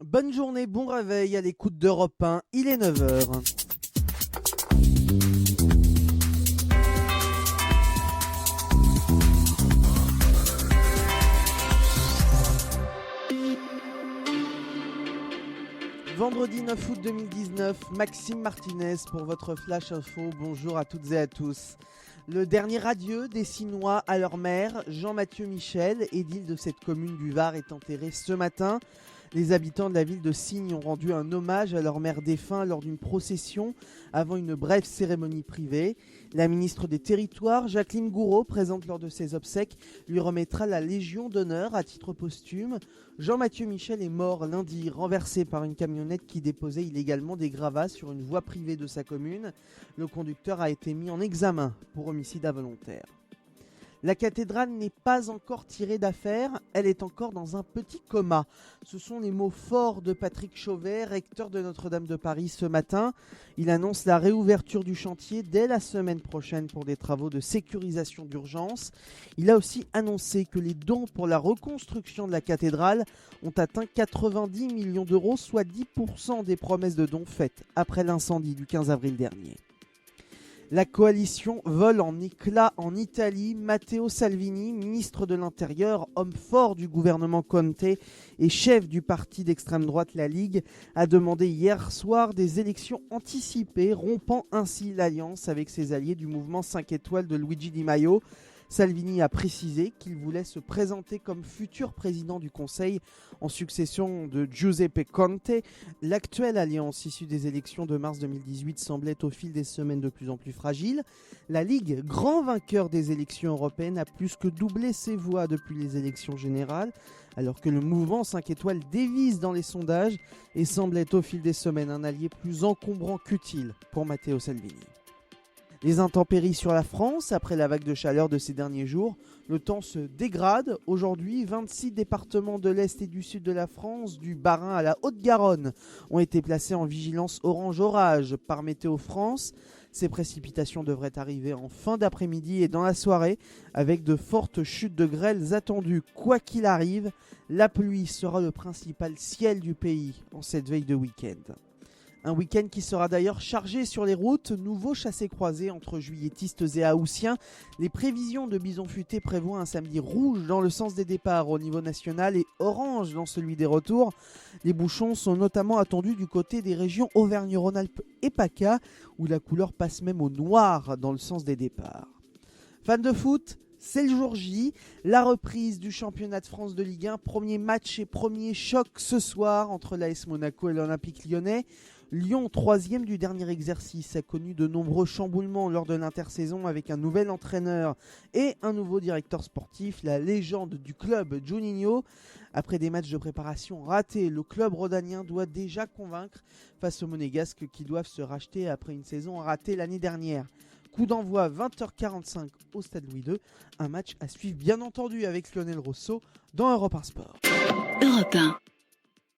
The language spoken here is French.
Bonne journée, bon réveil à l'écoute d'Europe 1, il est 9h. Vendredi 9 août 2019, Maxime Martinez pour votre Flash Info. Bonjour à toutes et à tous. Le dernier adieu des Sinois à leur maire, Jean-Mathieu Michel, édile de cette commune du Var, est enterré ce matin. Les habitants de la ville de Signes ont rendu un hommage à leur maire défunt lors d'une procession avant une brève cérémonie privée. La ministre des Territoires, Jacqueline Gouraud, présente lors de ses obsèques, lui remettra la Légion d'honneur à titre posthume. Jean-Mathieu Michel est mort lundi, renversé par une camionnette qui déposait illégalement des gravats sur une voie privée de sa commune. Le conducteur a été mis en examen pour homicide involontaire. La cathédrale n'est pas encore tirée d'affaire, elle est encore dans un petit coma. Ce sont les mots forts de Patrick Chauvet, recteur de Notre-Dame de Paris ce matin. Il annonce la réouverture du chantier dès la semaine prochaine pour des travaux de sécurisation d'urgence. Il a aussi annoncé que les dons pour la reconstruction de la cathédrale ont atteint 90 millions d'euros, soit 10% des promesses de dons faites après l'incendie du 15 avril dernier. La coalition vole en éclats en Italie. Matteo Salvini, ministre de l'Intérieur, homme fort du gouvernement Conte et chef du parti d'extrême droite La Ligue, a demandé hier soir des élections anticipées, rompant ainsi l'alliance avec ses alliés du mouvement 5 étoiles de Luigi Di Maio. Salvini a précisé qu'il voulait se présenter comme futur président du Conseil en succession de Giuseppe Conte. L'actuelle alliance issue des élections de mars 2018 semblait au fil des semaines de plus en plus fragile. La Ligue, grand vainqueur des élections européennes, a plus que doublé ses voix depuis les élections générales, alors que le mouvement 5 étoiles dévisse dans les sondages et semblait au fil des semaines un allié plus encombrant qu'utile pour Matteo Salvini. Les intempéries sur la France, après la vague de chaleur de ces derniers jours, le temps se dégrade. Aujourd'hui, 26 départements de l'Est et du Sud de la France, du Bas-Rhin à la Haute-Garonne, ont été placés en vigilance orange orage par Météo France. Ces précipitations devraient arriver en fin d'après-midi et dans la soirée, avec de fortes chutes de grêles attendues. Quoi qu'il arrive, la pluie sera le principal ciel du pays en cette veille de week-end. Un week-end qui sera d'ailleurs chargé sur les routes. Nouveau chassé-croisé entre juilletistes et haussiens. Les prévisions de Bison Futé prévoient un samedi rouge dans le sens des départs au niveau national et orange dans celui des retours. Les bouchons sont notamment attendus du côté des régions Auvergne-Rhône-Alpes et PACA, où la couleur passe même au noir dans le sens des départs. Fans de foot, c'est le jour J, la reprise du championnat de France de Ligue 1. Premier match et premier choc ce soir entre l'AS Monaco et l'Olympique Lyonnais. Lyon, troisième du dernier exercice, a connu de nombreux chamboulements lors de l'intersaison avec un nouvel entraîneur et un nouveau directeur sportif, la légende du club Juninho. Après des matchs de préparation ratés, le club rhodanien doit déjà convaincre face aux Monégasques qui doivent se racheter après une saison ratée l'année dernière. Coup d'envoi 20h45 au Stade Louis II, un match à suivre bien entendu avec Lionel Rosso dans Europe 1 Sport. Europe 1.